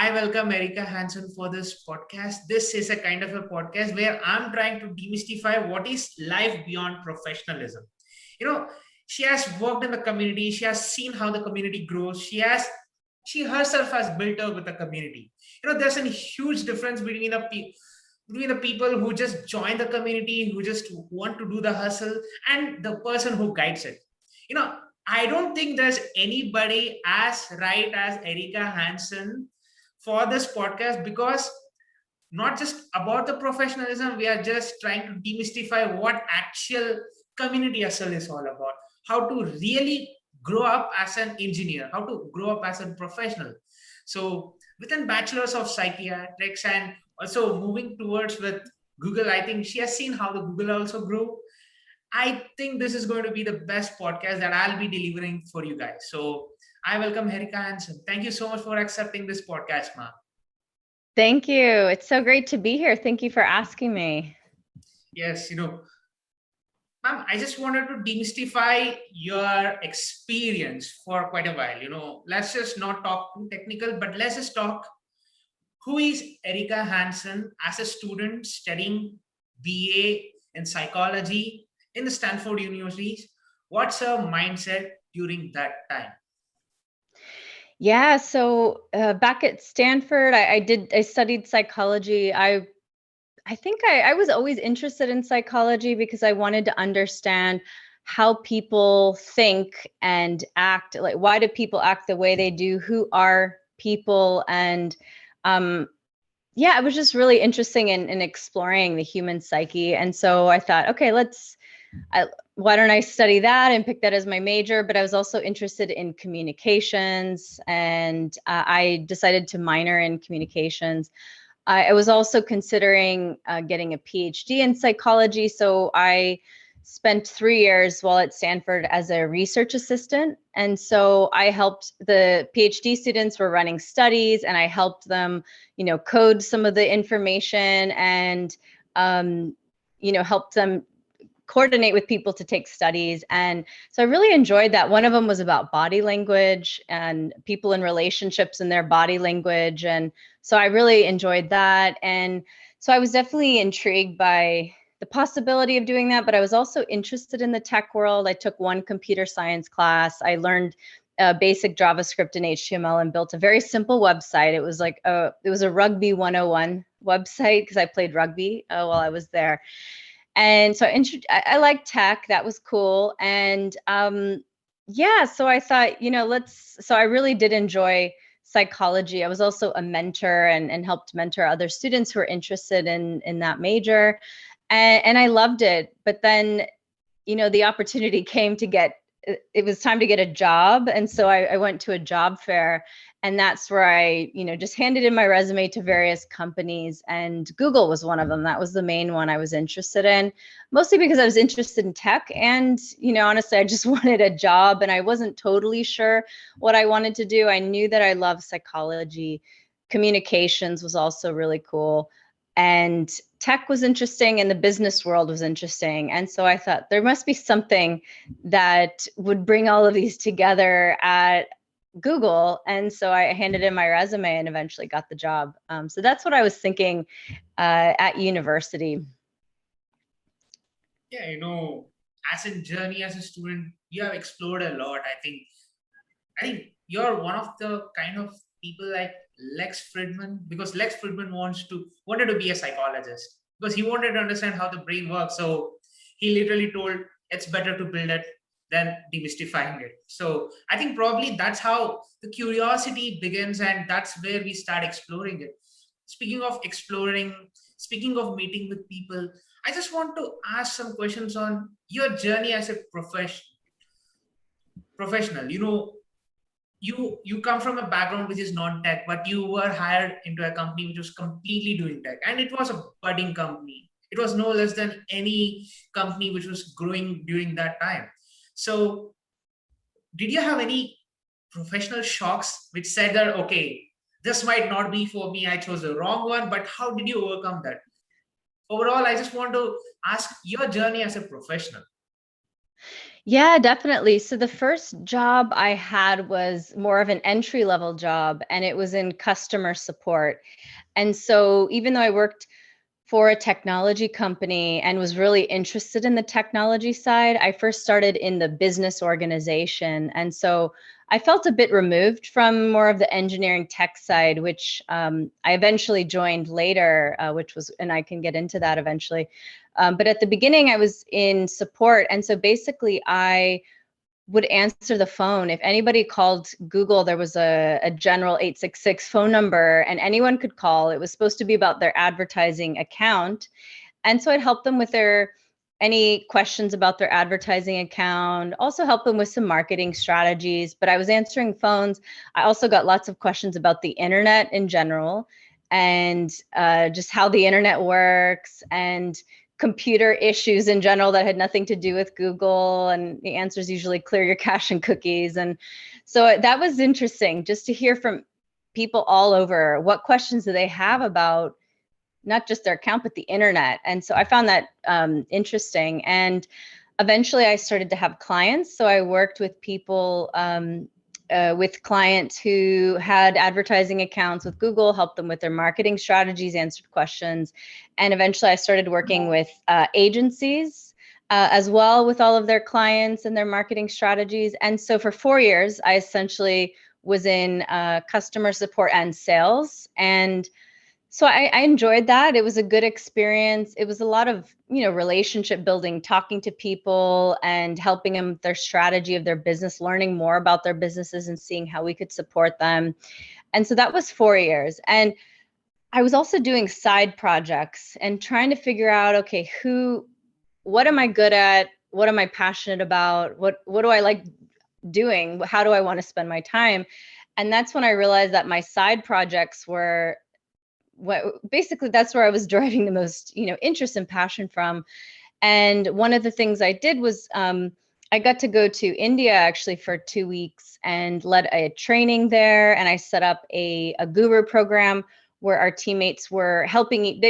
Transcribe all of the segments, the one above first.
I welcome Erica Hanson for this podcast. This is a kind of a podcast where I'm trying to demystify what is life beyond professionalism. You know, she has worked in the community. She has seen how the community grows. She herself has built up with the community. There's a huge difference between the people who just join the community, who just want to do the hustle, and the person who guides it. You know, I don't think there's anybody as right as Erica Hanson for this podcast, because not just about the professionalism, we are just trying to demystify what actual community hustle is all about, how to really grow up as an engineer, how to grow up as a professional. So within bachelor's of psychiatrics and also moving towards with Google, I think she has seen how the Google also grew. I think this is going to be the best podcast that I'll be delivering for you guys. So I welcome Erica Hanson. Thank you so much for accepting this podcast, ma'am. Thank you. It's so great to be here. Thank you for asking me. Yes, ma'am, I just wanted to demystify your experience for quite a while. Let's just not talk too technical, but let's just talk. Who is Erica Hanson as a student studying BA in psychology in the Stanford University? What's her mindset during that time? Yeah, so back at Stanford, I studied psychology. I think I was always interested in psychology because I wanted to understand how people think and act. Like, why do people act the way they do? Who are people? And yeah, it was just really interesting in exploring the human psyche. And so I thought, okay, why don't I study that and pick that as my major? But I was also interested in communications, and I decided to minor in communications. I was also considering getting a PhD in psychology. So I spent 3 years while at Stanford as a research assistant. And so I helped the PhD students were running studies, and I helped them, code some of the information and, helped them coordinate with people to take studies. And so I really enjoyed that. One of them was about body language and people in relationships and their body language. And so I really enjoyed that. And so I was definitely intrigued by the possibility of doing that, but I was also interested in the tech world. I took one computer science class. I learned basic JavaScript and HTML and built a very simple website. It was a rugby 101 website because I played rugby while I was there. And so I like tech. That was cool. And yeah, so I thought, so I really did enjoy psychology. I was also a mentor and helped mentor other students who were interested in that major. And I loved it. But then, the opportunity came it was time to get a job. And so I went to a job fair, and that's where I, just handed in my resume to various companies, and Google was one of them. That was the main one I was interested in, mostly because I was interested in tech. And, honestly, I just wanted a job, and I wasn't totally sure what I wanted to do. I knew that I loved psychology. Communications was also really cool. And tech was interesting, and the business world was interesting. And so I thought there must be something that would bring all of these together at Google. And so I handed in my resume and eventually got the job. So that's what I was thinking at university. Yeah, as a journey as a student, you have explored a lot. I think you're one of the kind of people like Lex Fridman, because Lex Fridman wanted to be a psychologist because he wanted to understand how the brain works. So he literally told it's better to build it than demystifying it. So I think probably that's how the curiosity begins, and that's where we start exploring it. Speaking of exploring, speaking of meeting with people, I just want to ask some questions on your journey as a professional. You come from a background which is non-tech, but you were hired into a company which was completely doing tech, and it was a budding company. It was no less than any company which was growing during that time. So did you have any professional shocks which said that, okay, this might not be for me, I chose the wrong one, but how did you overcome that? Overall, I just want to ask your journey as a professional. Yeah, definitely. So the first job I had was more of an entry level job, and it was in customer support. And so even though I worked for a technology company and was really interested in the technology side, I first started in the business organization. And so I felt a bit removed from more of the engineering tech side, which I eventually joined later, which was, and I can get into that eventually. But at the beginning, I was in support. And so basically, I would answer the phone. If anybody called Google, there was a general 866 phone number and anyone could call. It was supposed to be about their advertising account. And so I'd help them with their any questions about their advertising account, also help them with some marketing strategies. But I was answering phones. I also got lots of questions about the internet in general and just how the internet works and computer issues in general that had nothing to do with Google. And the answer is usually clear your cache and cookies. And so that was interesting just to hear from people all over what questions do they have about not just their account, but the internet. And so I found that interesting. And eventually I started to have clients. So I worked with people with clients who had advertising accounts with Google, helped them with their marketing strategies, answered questions. And eventually I started working with agencies as well with all of their clients and their marketing strategies. And so for 4 years, I essentially was in customer support and sales. And so I enjoyed that. It was a good experience. It was a lot of, relationship building, talking to people and helping them with their strategy of their business, learning more about their businesses and seeing how we could support them. And so that was 4 years. And I was also doing side projects and trying to figure out, okay, what am I good at? What am I passionate about? What do I like doing? How do I want to spend my time? And that's when I realized that my side projects were basically that's where I was deriving the most, interest and passion from. And one of the things I did was I got to go to India actually for 2 weeks and led a training there. And I set up a guru program where our teammates were helping.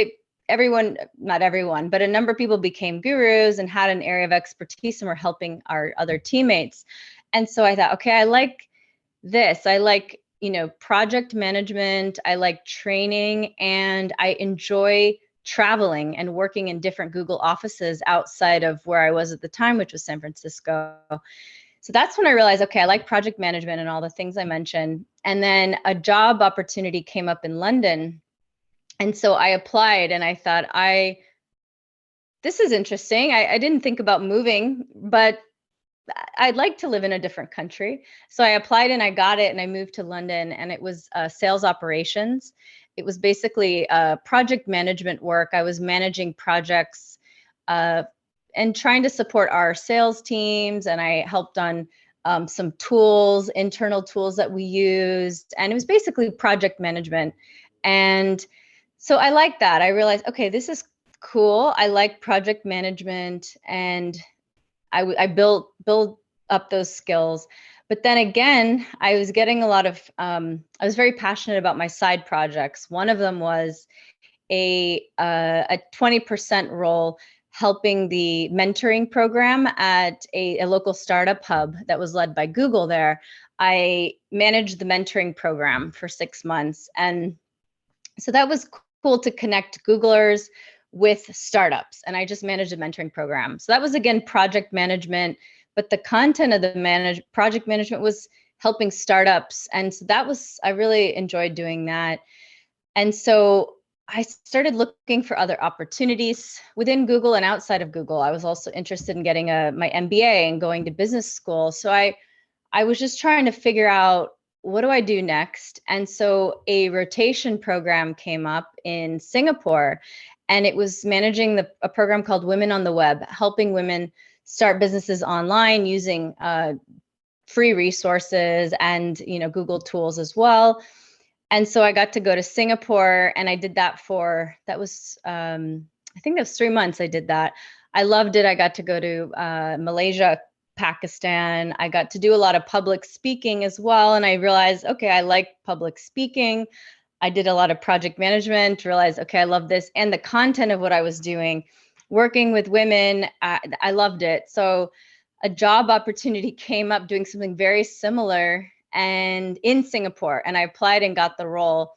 Everyone, not everyone, but a number of people became gurus and had an area of expertise and were helping our other teammates. And so I thought, okay, I like this. I like, project management. I like training, and I enjoy traveling and working in different Google offices outside of where I was at the time, which was San Francisco. So that's when I realized, okay, I like project management and all the things I mentioned. And then a job opportunity came up in London. And so I applied and I thought, this is interesting. I didn't think about moving, but I'd like to live in a different country. So I applied and I got it and I moved to London, and it was sales operations. It was basically project management work. I was managing projects and trying to support our sales teams. And I helped on some tools, internal tools that we used. And it was basically project management. And so I liked that. I realized, okay, this is cool. I like project management, and I built up those skills. But then again, I was getting a lot of, I was very passionate about my side projects. One of them was a 20% role helping the mentoring program at a local startup hub that was led by Google there. I managed the mentoring program for 6 months. And so that was cool to connect Googlers with startups. And I just managed a mentoring program. So that was, again, project management, but the content of the project management was helping startups. And so I really enjoyed doing that. And so I started looking for other opportunities within Google and outside of Google. I was also interested in getting my MBA and going to business school. So I was just trying to figure out, what do I do next? And so a rotation program came up in Singapore, and it was managing a program called Women on the Web, helping women start businesses online using free resources and Google tools as well. And so I got to go to Singapore, and I did that that was I think that was 3 months I did that. I loved it. I got to go to Malaysia, Pakistan. I got to do a lot of public speaking as well. And I realized, okay, I like public speaking. I did a lot of project management, realized, okay, I love this. And the content of what I was doing, working with women, I loved it. So a job opportunity came up doing something very similar and in Singapore, and I applied and got the role.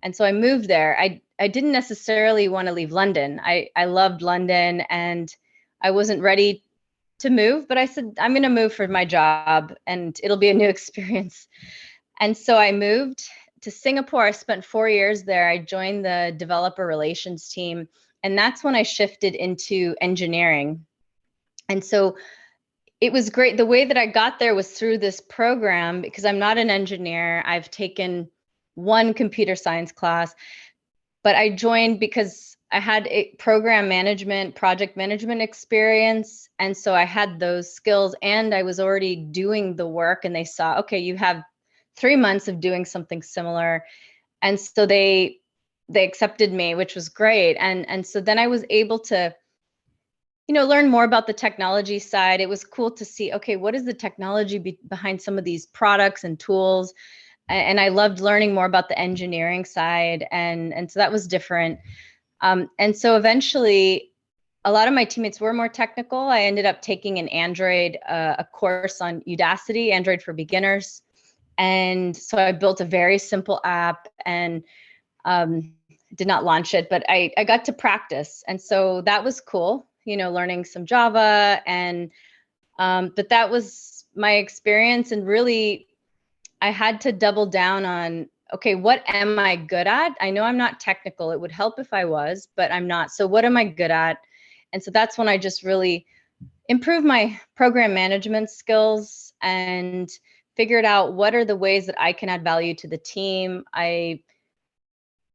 And so I moved there. I didn't necessarily want to leave London. I loved London and I wasn't ready to move, but I said, I'm going to move for my job and it'll be a new experience. And so I moved to Singapore. I spent 4 years there. I joined the developer relations team, and that's when I shifted into engineering. And so it was great. The way that I got there was through this program because I'm not an engineer. I've taken one computer science class, but I joined because I had a program management, project management experience. And so I had those skills and I was already doing the work, and they saw, okay, you have 3 months of doing something similar. And so they accepted me, which was great. And so then I was able to learn more about the technology side. It was cool to see, okay, what is the technology behind some of these products and tools? And I loved learning more about the engineering side. And so that was different. And so eventually, a lot of my teammates were more technical. I ended up taking an Android, a course on Udacity, Android for Beginners. And so I built a very simple app and did not launch it, but I got to practice. And so that was cool, learning some Java. And but that was my experience. And really, I had to double down on, okay, what am I good at? I know I'm not technical. It would help if I was, but I'm not. So what am I good at? And so that's when I just really improved my program management skills and figured out what are the ways that I can add value to the team. I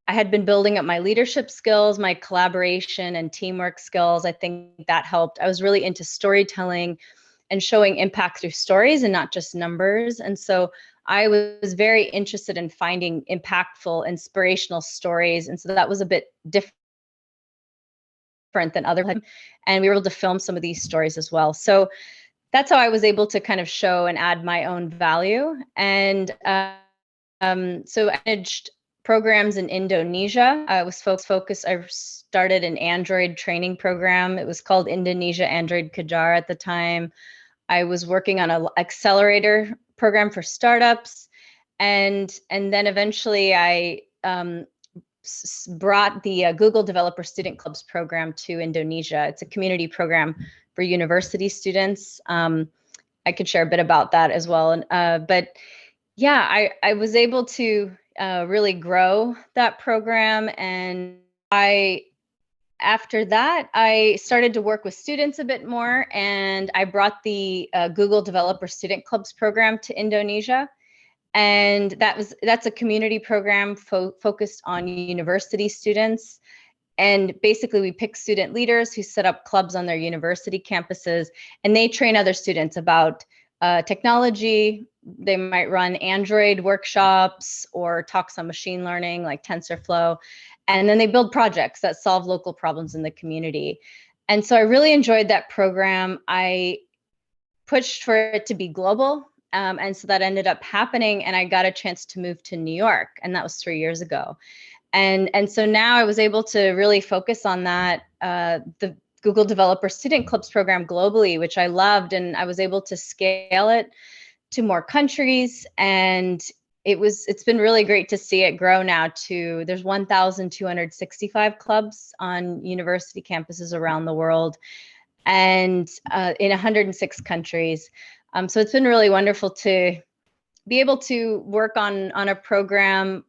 had been building up my leadership skills, my collaboration and teamwork skills. I think that helped. I was really into storytelling and showing impact through stories and not just numbers. And so I was very interested in finding impactful, inspirational stories. And so that was a bit different than other, and we were able to film some of these stories as well. So that's how I was able to kind of show and add my own value. And so I managed programs in Indonesia. I was focused. I started an Android training program. It was called Indonesia Android Kejar at the time. I was working on an accelerator program for startups, and then eventually I brought the Google Developer Student Clubs program to Indonesia. It's a community program for university students. I could share a bit about that as well. But yeah, I was able to really grow that program. And after that, I started to work with students a bit more, and I brought the Google Developer Student Clubs program to Indonesia. And that's a community program focused on university students. And basically, we pick student leaders who set up clubs on their university campuses, and they train other students about technology. They might run Android workshops or talks on machine learning like TensorFlow. And then they build projects that solve local problems in the community. And so I really enjoyed that program. I pushed for it to be global. And so that ended up happening. And I got a chance to move to New York. And that was 3 years ago. And so now I was able to really focus on that, the Google Developer Student Clubs program globally, which I loved. And I was able to scale it to more countries. And it's been really great to see it grow now to, there's 1,265 clubs on university campuses around the world, and in 106 countries. So it's been really wonderful to be able to work on a program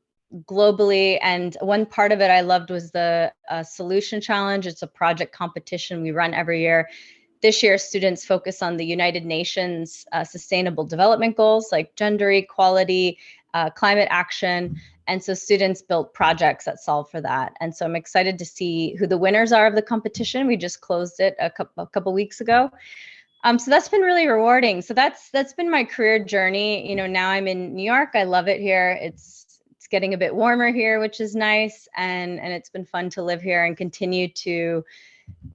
globally. And one part of it I loved was the solution challenge. It's a project competition we run every year. This year, students focus on the United Nations Sustainable Development Goals like gender equality, climate action. And so students built projects that solve for that. And so I'm excited to see who the winners are of the competition. We just closed it a couple weeks ago. So that's been really rewarding. So that's been my career journey. Now I'm in New York. I love it here. It's getting a bit warmer here, which is nice. And it's been fun to live here and continue to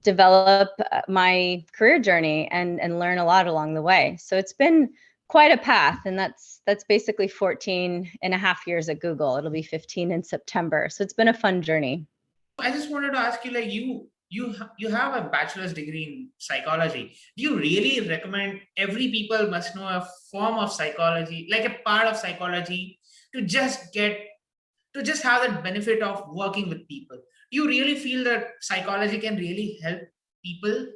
develop my career journey and learn a lot along the way. So it's been quite a path. And that's basically 14 and a half years at Google. It'll be 15 in September. So it's been a fun journey. I just wanted to ask you, like, you you have a bachelor's degree in psychology. Do you really recommend every people must know a form of psychology, like a part of psychology, to just get to just have that benefit of working with people? Do you really feel that psychology can really help people?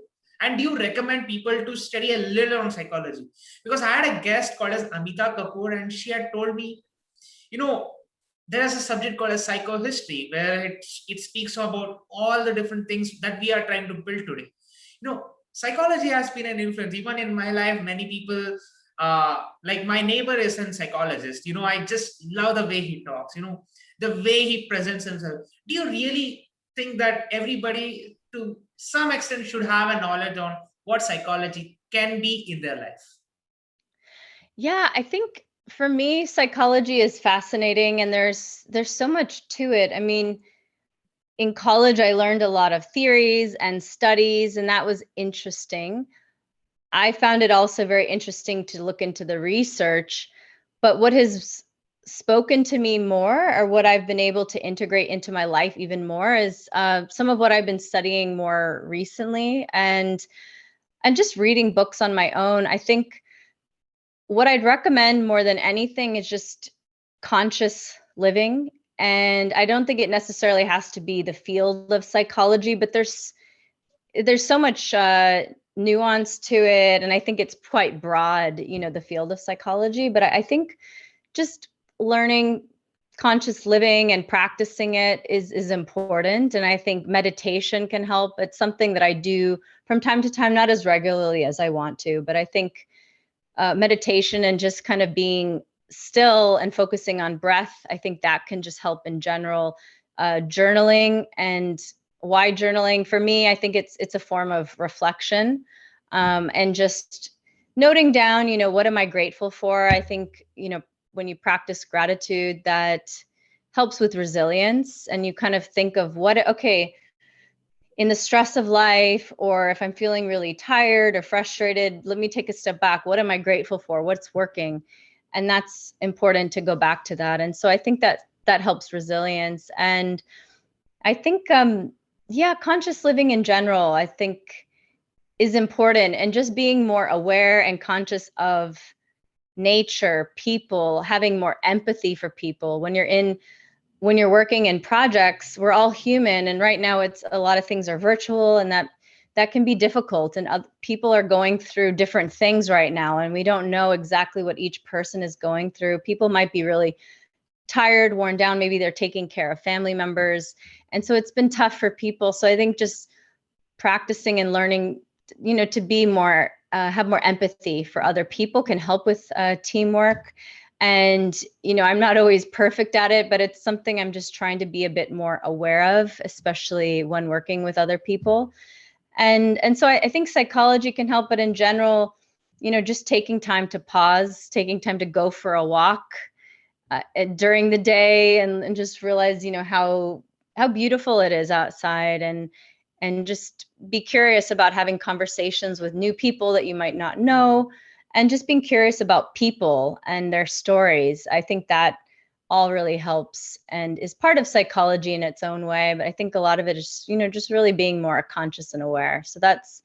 And do you recommend people to study a little on psychology? Because I had a guest called as Amita Kapoor, and she had told me, you know, there's a subject called as psychohistory where it speaks about all the different things that we are trying to build today. Psychology has been an influence even in my life. Many people, like my neighbor is a psychologist. I just love the way he talks, the way he presents himself. Do you really think that everybody to some extent should have a knowledge on what psychology can be in their life? Yeah, I think for me, psychology is fascinating, and there's so much to it. I mean, in college, I learned a lot of theories and studies, and that was interesting. I found it also very interesting to look into the research, but what has spoken to me more, or what I've been able to integrate into my life even more, is some of what I've been studying more recently, and just reading books on my own. I think what I'd recommend more than anything is just conscious living. And I don't think it necessarily has to be the field of psychology, but there's so much nuance to it, and I think it's quite broad, the field of psychology. But I think just learning conscious living and practicing it is important, and I think meditation can help. It's something that I do from time to time, not as regularly as I want to, but I think meditation and just kind of being still and focusing on breath, I think that can just help in general. Journaling, and why journaling? For me, I think it's a form of reflection, and just noting down, what am I grateful for? I think, when you practice gratitude, that helps with resilience, and you kind of think of okay, in the stress of life, or if I'm feeling really tired or frustrated, let me take a step back. What am I grateful for? What's working? And that's important to go back to that. And so I think that helps resilience. And I think, yeah, conscious living in general, I think is important, and just being more aware and conscious of nature, people, having more empathy for people. When you're working in projects, we're all human, and right now it's a lot of things are virtual, and that can be difficult, and people are going through different things right now, and we don't know exactly what each person is going through. People might be really tired, worn down, maybe they're taking care of family members, and so it's been tough for people. So I think just practicing and learning, to be more have more empathy for other people can help with teamwork. And, I'm not always perfect at it, but it's something I'm just trying to be a bit more aware of, especially when working with other people. And so I think psychology can help, but in general, just taking time to pause, taking time to go for a walk during the day, and just realize, how beautiful it is outside, and just be curious about having conversations with new people that you might not know, and just being curious about people and their stories. I think that all really helps and is part of psychology in its own way. But I think a lot of it is, just really being more conscious and aware. So that's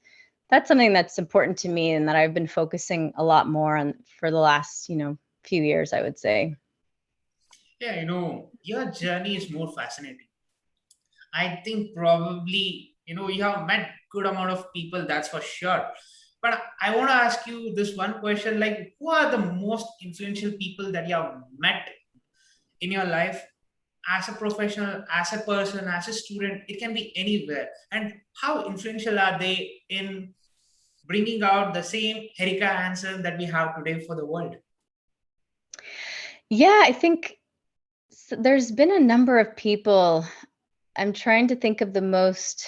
something that's important to me, and that I've been focusing a lot more on for the last, few years, I would say. Yeah, your journey is more fascinating. I think probably, you have met good amount of people, that's for sure. But I want to ask you this one question, like, who are the most influential people that you have met in your life, as a professional, as a person, as a student? It can be anywhere. And how influential are they in bringing out the same Erica Hanson that we have today for the world? Yeah, I think there's been a number of people. I'm trying to think of the most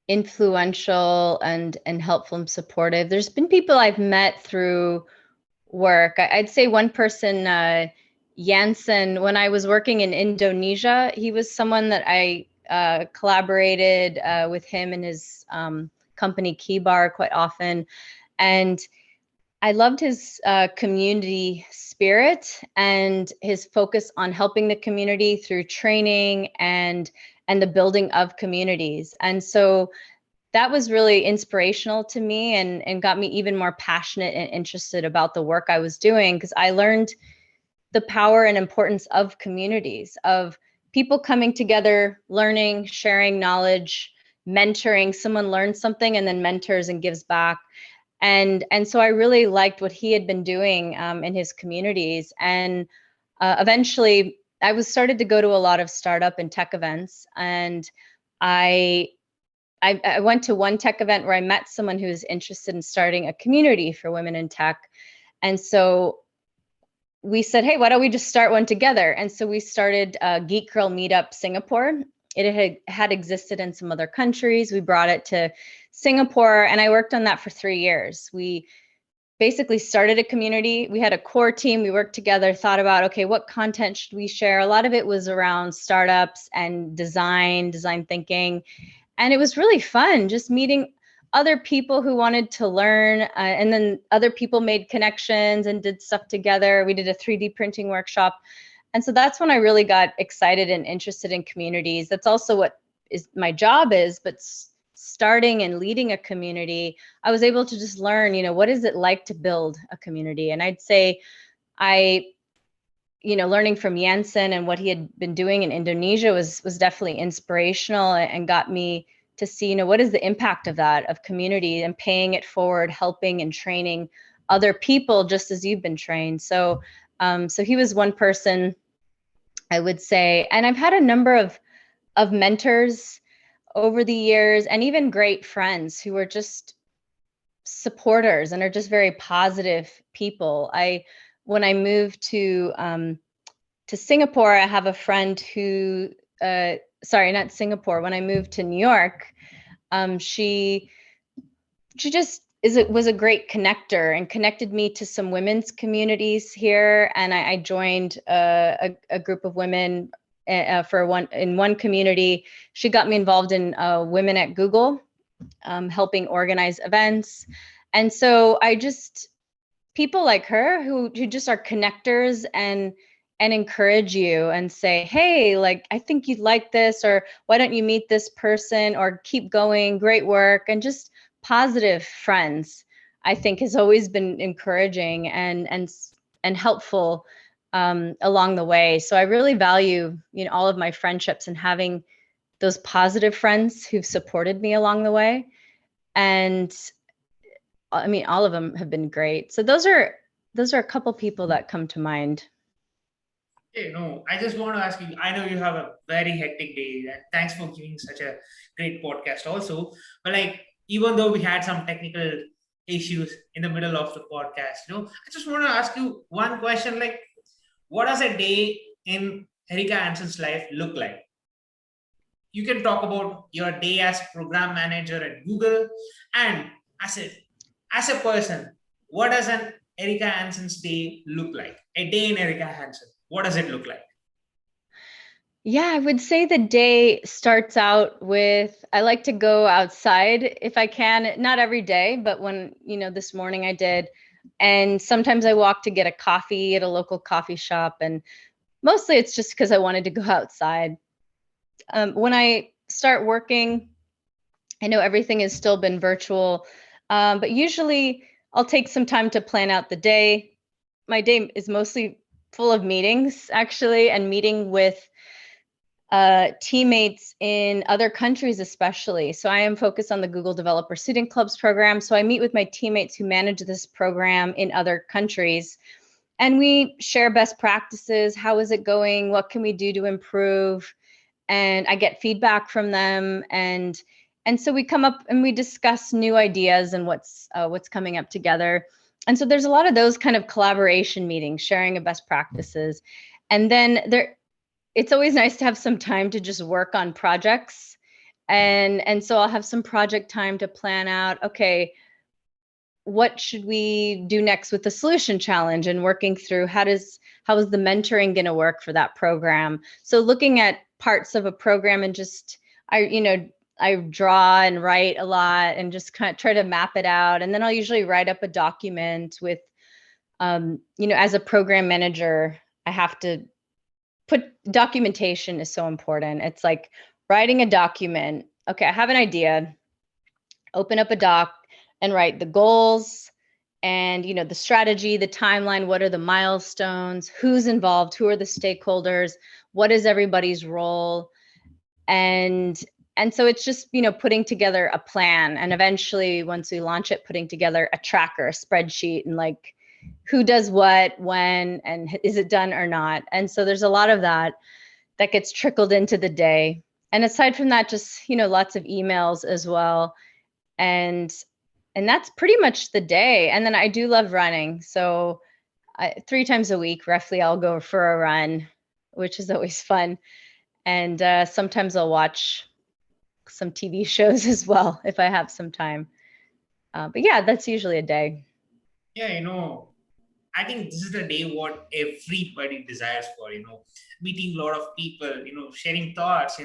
influential and helpful and supportive. There's been people I've met through work. I'd say one person, Jansen, when I was working in Indonesia, he was someone that I collaborated with him and his company Keybar quite often. And I loved his community spirit and his focus on helping the community through training and the building of communities. And so that was really inspirational to me and got me even more passionate and interested about the work I was doing, because I learned the power and importance of communities, of people coming together, learning, sharing knowledge, mentoring. Someone learns something and then mentors and gives back. And so I really liked what he had been doing in his communities. And eventually, I was started to go to a lot of startup and tech events, and I I went to one tech event where I met someone who was interested in starting a community for women in tech. And so we said, hey, why don't we just start one together? And so we started Geek Girl Meetup Singapore. It had existed in some other countries. We brought it to Singapore, and I worked on that for 3 years. We basically started a community. We had a core team. We worked together, thought about, okay, what content should we share? A lot of it was around startups and design thinking. And it was really fun just meeting other people who wanted to learn. And then other people made connections and did stuff together. We did a 3D printing workshop. And so that's when I really got excited and interested in communities. That's also what is my job is, but starting and leading a community, I was able to just learn, what is it like to build a community? And I'd say learning from Hanson and what he had been doing in Indonesia was definitely inspirational and got me to see, what is the impact of that, of community and paying it forward, helping and training other people just as you've been trained. So he was one person, I would say. And I've had a number of mentors over the years, and even great friends who are just supporters and are just very positive people. When I moved to Singapore, I have a friend who, sorry, not Singapore. When I moved to New York, she just was a great connector and connected me to some women's communities here. And I joined a group of women in one community. She got me involved in Women at Google, helping organize events. And so people like her who just are connectors and encourage you and say, hey, like, I think you'd like this, or why don't you meet this person, or keep going, great work, and just positive friends, I think has always been encouraging and helpful along the way. So I really value, all of my friendships and having those positive friends who've supported me along the way. And I mean, all of them have been great. So those are a couple people that come to mind. I just want to ask you, I know you have a very hectic day, and thanks for giving such a great podcast also. But like, even though we had some technical issues in the middle of the podcast, I just want to ask you one question, like, what does a day in Erica Hanson's life look like? You can talk about your day as program manager at Google, and as a person, what does an Erica Hanson's day look like? A day in Erica Hanson, what does it look like? Yeah, I would say the day starts out with, I like to go outside if I can, not every day, but when, this morning I did. And sometimes I walk to get a coffee at a local coffee shop. And mostly it's just because I wanted to go outside. When I start working, I know everything has still been virtual, but usually I'll take some time to plan out the day. My day is mostly full of meetings, actually, and meeting with teammates in other countries, especially. So I am focused on the Google Developer Student Clubs program. So I meet with my teammates who manage this program in other countries, and we share best practices. How is it going? What can we do to improve? And I get feedback from them, and so we come up and we discuss new ideas and what's coming up together. And so there's a lot of those kind of collaboration meetings, sharing of best practices. And then it's always nice to have some time to just work on projects. And so I'll have some project time to plan out, okay, what should we do next with the solution challenge, and working through how is the mentoring going to work for that program. So looking at parts of a program and just I draw and write a lot and just kind of try to map it out. And then I'll usually write up a document with, as a program manager, I have to put documentation is so important. It's like writing a document. Okay, I have an idea, open up a doc and write the goals and the strategy, the timeline, what are the milestones, who's involved, who are the stakeholders, what is everybody's role, and so it's just putting together a plan, and eventually once we launch it, putting together a tracker, a spreadsheet, and like who does what, when, and is it done or not. And so there's a lot of that gets trickled into the day. And aside from that, just lots of emails as well. And that's pretty much the day. And then I do love running. So 3 times a week, roughly, I'll go for a run, which is always fun. And sometimes I'll watch some TV shows as well if I have some time. But yeah, that's usually a day. Yeah, I think this is the day what everybody desires for, meeting a lot of people, sharing thoughts,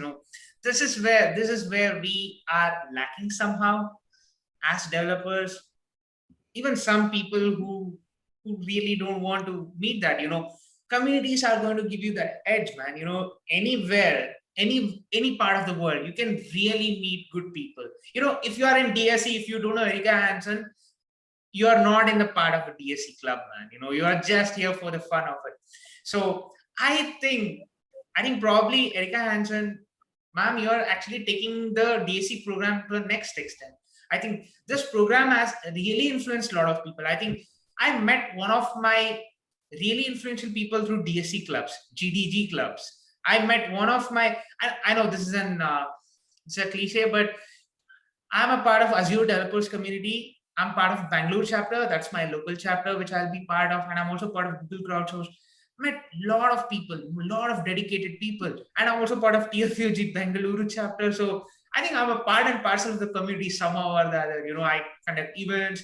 this is where we are lacking somehow as developers. Even some people who really don't want to meet that, communities are going to give you that edge, man. Anywhere, any part of the world, you can really meet good people. If you are in DSE, if you don't know Erica Hanson, you are not in the part of a DSE club, man. You are just here for the fun of it. So I think probably Erica Hanson, ma'am, you are actually taking the DSE program to the next extent. I think this program has really influenced a lot of people. I think I met one of my really influential people through DSE clubs, GDG clubs. I met one of my, I know this is it's a cliche, but I'm a part of Azure developers community. I'm part of Bangalore chapter. That's my local chapter, which I'll be part of. And I'm also part of Google Crowdsource. Met a lot of people, a lot of dedicated people. And I'm also part of TFUG Bangalore chapter. So I think I'm a part and parcel of the community somehow or the other. I conduct events,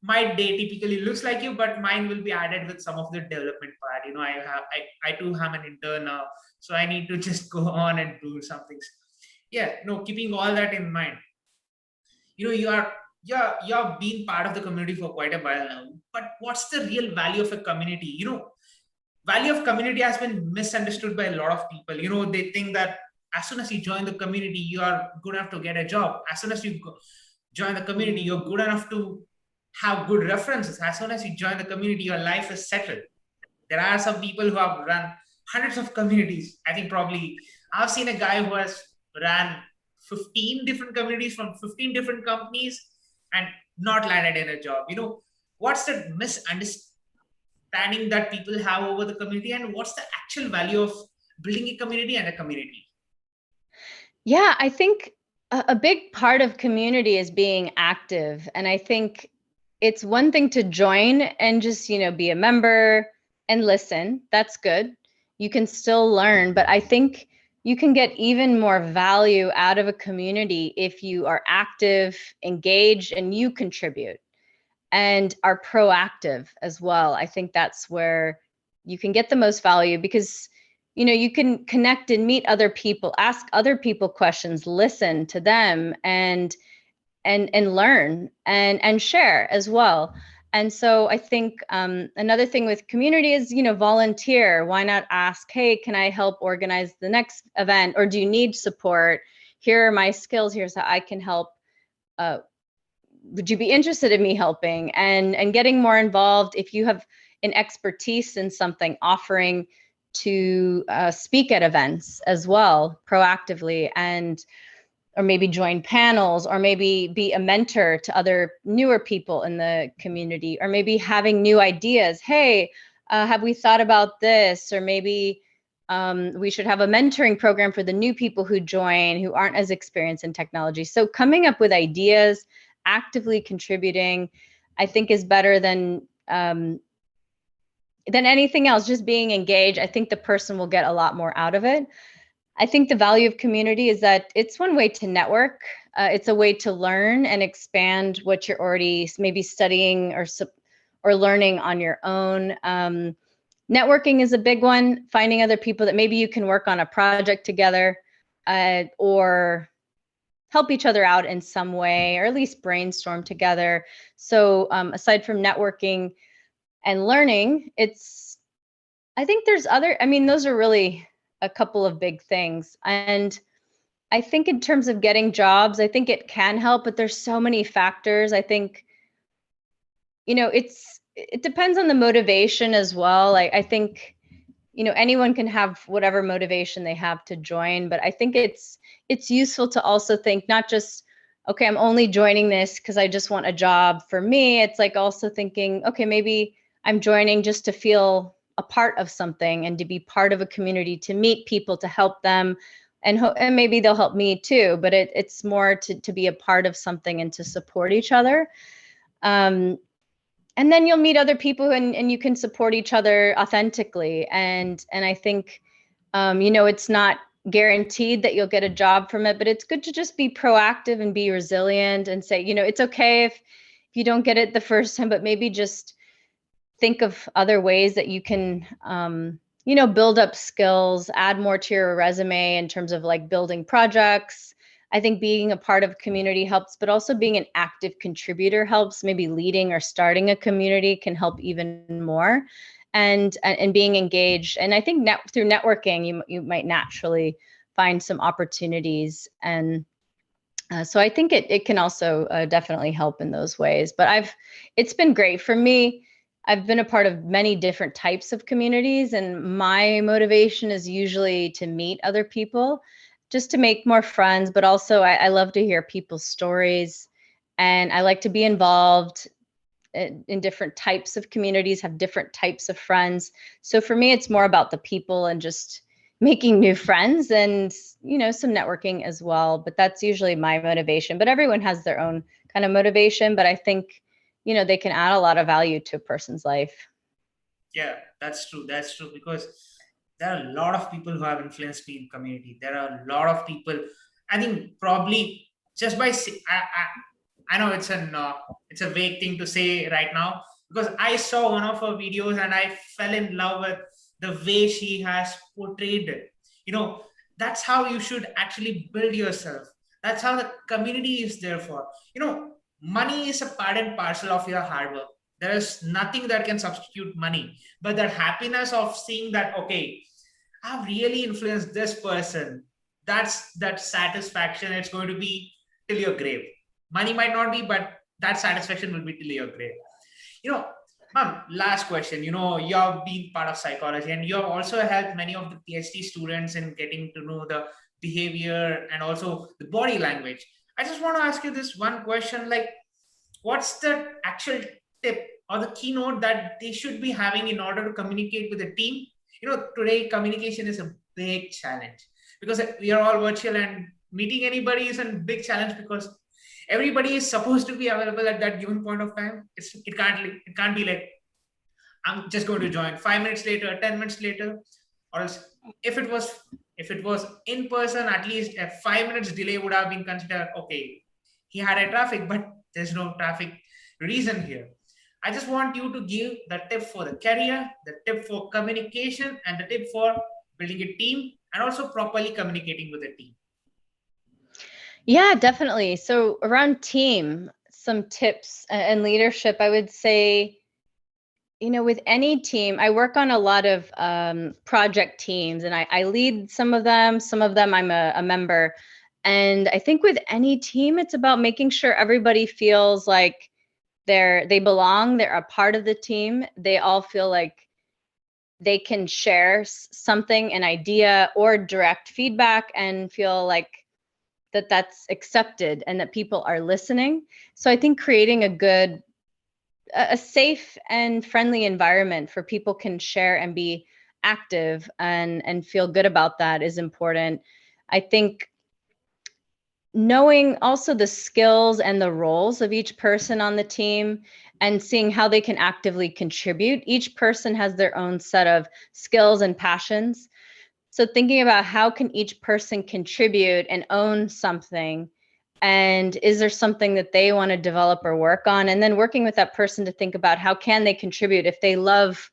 my day typically looks like you, but mine will be added with some of the development part. I too have an intern now. So I need to just go on and do some things. Yeah, no, keeping all that in mind, you're been part of the community for quite a while now, but what's the real value of a community? Value of community has been misunderstood by a lot of people. They think that as soon as you join the community, you are good enough to get a job. As soon as you join the community, you're good enough to have good references. As soon as you join the community, your life is settled. There are some people who have run hundreds of communities. I think probably I've seen a guy who has ran 15 different communities from 15 different companies and not landed in a job. What's the misunderstanding that people have over the community, and what's the actual value of building a community and a community? Yeah, I think a big part of community is being active. And I think it's one thing to join and just, be a member and listen. That's good. You can still learn, but I think you can get even more value out of a community if you are active, engaged, and you contribute and are proactive as well. I think that's where you can get the most value, because you can connect and meet other people, ask other people questions, listen to them, and learn and share as well. And so I think another thing with community is, volunteer. Why not ask, hey, can I help organize the next event? Or do you need support? Here are my skills. Here's how I can help. Would you be interested in me helping? And getting more involved. If you have an expertise in something, offering to speak at events as well, proactively, or maybe join panels, or maybe be a mentor to other newer people in the community, or maybe having new ideas. Hey, have we thought about this? Or maybe we should have a mentoring program for the new people who join, who aren't as experienced in technology. So coming up with ideas, actively contributing, I think is better than anything else. Just being engaged, I think the person will get a lot more out of it. I think the value of community is that it's one way to network. It's a way to learn and expand what you're already maybe studying or learning on your own. Networking is a big one. Finding other people that maybe you can work on a project together, or help each other out in some way, or at least brainstorm together. So aside from networking and learning, I think there's those are really a couple of big things. And I think in terms of getting jobs, I think it can help, but there's so many factors. I think, it depends on the motivation as well. I think, anyone can have whatever motivation they have to join, but I think it's useful to also think not just, okay, I'm only joining this because I just want a job for me. It's like also thinking, okay, maybe I'm joining just to feel a part of something and to be part of a community, to meet people, to help them, and maybe they'll help me too. But it's more to be a part of something and to support each other. And then you'll meet other people, and you can support each other authentically. And I think, it's not guaranteed that you'll get a job from it, but it's good to just be proactive and be resilient and say, it's okay if you don't get it the first time, but maybe just think of other ways that you can, build up skills, add more to your resume in terms of like building projects. I think being a part of a community helps, but also being an active contributor helps. Maybe leading or starting a community can help even more, and being engaged. And I think through networking, you might naturally find some opportunities. And so I think it can also definitely help in those ways. But it's been great for me. I've been a part of many different types of communities, and my motivation is usually to meet other people, just to make more friends. But also I love to hear people's stories, and I like to be involved in different types of communities, have different types of friends. So for me, it's more about the people and just making new friends, and some networking as well. But that's usually my motivation. But everyone has their own kind of motivation, but I think they can add a lot of value to a person's life. Yeah, that's true. That's true, because there are a lot of people who have influenced me in community. There are a lot of people. I think probably just by I know it's a vague thing to say right now, because I saw one of her videos and I fell in love with the way she has portrayed it. You know, that's how you should actually build yourself. That's how the community is there for. Money is a part and parcel of your hard work. There is nothing that can substitute money, but that happiness of seeing that, okay, I've really influenced this person. That's that satisfaction. It's going to be till your grave. Money might not be, but that satisfaction will be till your grave. You know, Ma'am, last question. You have been part of psychology, and you have also helped many of the PhD students in getting to know the behavior and also the body language. I just want to ask you this one question, like, what's the actual tip or the keynote that they should be having in order to communicate with the team? Today communication is a big challenge, because we are all virtual, and meeting anybody is a big challenge, because everybody is supposed to be available at that given point of time. It can't be like I'm just going to join 5 minutes later, 10 minutes later, or else if it was in person, at least a 5 minutes delay would have been considered okay. He had a traffic, but there's no traffic reason here. I just want you to give the tip for the career, the tip for communication, and the tip for building a team and also properly communicating with a team. Yeah, definitely. So around team, some tips and leadership, I would say, with any team, I work on a lot of project teams, and I lead some of them. Some of them I'm a member. And I think with any team, it's about making sure everybody feels like they belong, they're a part of the team. They all feel like they can share something, an idea, or direct feedback, and feel like that's accepted and that people are listening. So I think creating a safe and friendly environment for people can share and be active and feel good about that is important. I think knowing also the skills and the roles of each person on the team and seeing how they can actively contribute. Each person has their own set of skills and passions. So thinking about how can each person contribute and own something, and is there something that they want to develop or work on, and then working with that person to think about how can they contribute. If they love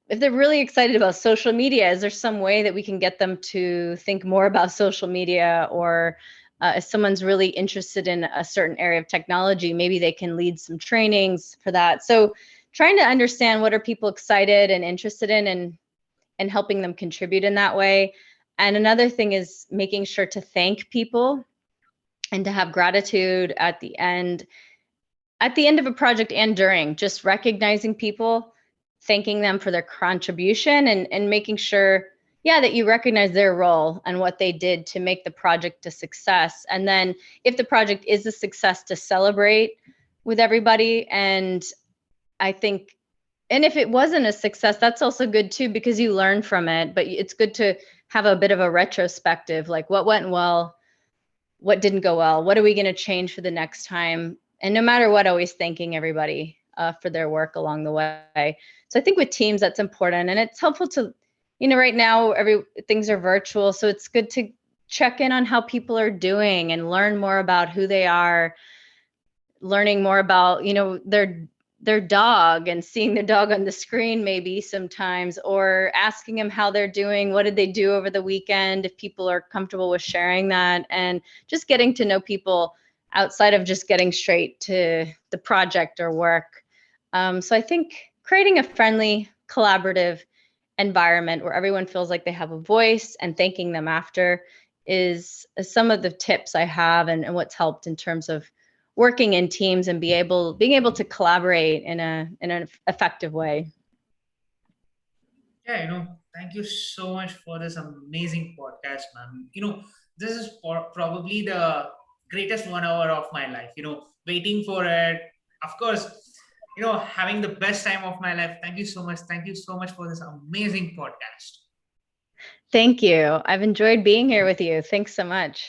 if they're really excited about social media, is there some way that we can get them to think more about social media? Or if someone's really interested in a certain area of technology, maybe they can lead some trainings for that. So trying to understand what are people excited and interested in, and helping them contribute in that way. And another thing is making sure to thank people and to have gratitude at the end of a project and during, just recognizing people, thanking them for their contribution, and making sure, yeah, that you recognize their role and what they did to make the project a success. And then if the project is a success, to celebrate with everybody. And I think, and if it wasn't a success, that's also good too, because you learn from it. But it's good to have a bit of a retrospective, like what went well, what didn't go well, what are we going to change for the next time? And no matter what, always thanking everybody for their work along the way. So I think with teams, that's important. And it's helpful to, right now, things are virtual. So it's good to check in on how people are doing and learn more about who they are, learning more about, their dog, and seeing their dog on the screen maybe sometimes, or asking them how they're doing, what did they do over the weekend, if people are comfortable with sharing that, and just getting to know people outside of just getting straight to the project or work. So I think creating a friendly, collaborative environment where everyone feels like they have a voice, and thanking them after, is some of the tips I have, and what's helped in terms of working in teams and being able to collaborate in an effective way. Yeah, thank you so much for this amazing podcast, ma'am. This is probably the greatest 1 hour of my life, waiting for it. Of course, having the best time of my life. Thank you so much. Thank you so much for this amazing podcast. Thank you. I've enjoyed being here with you. Thanks so much.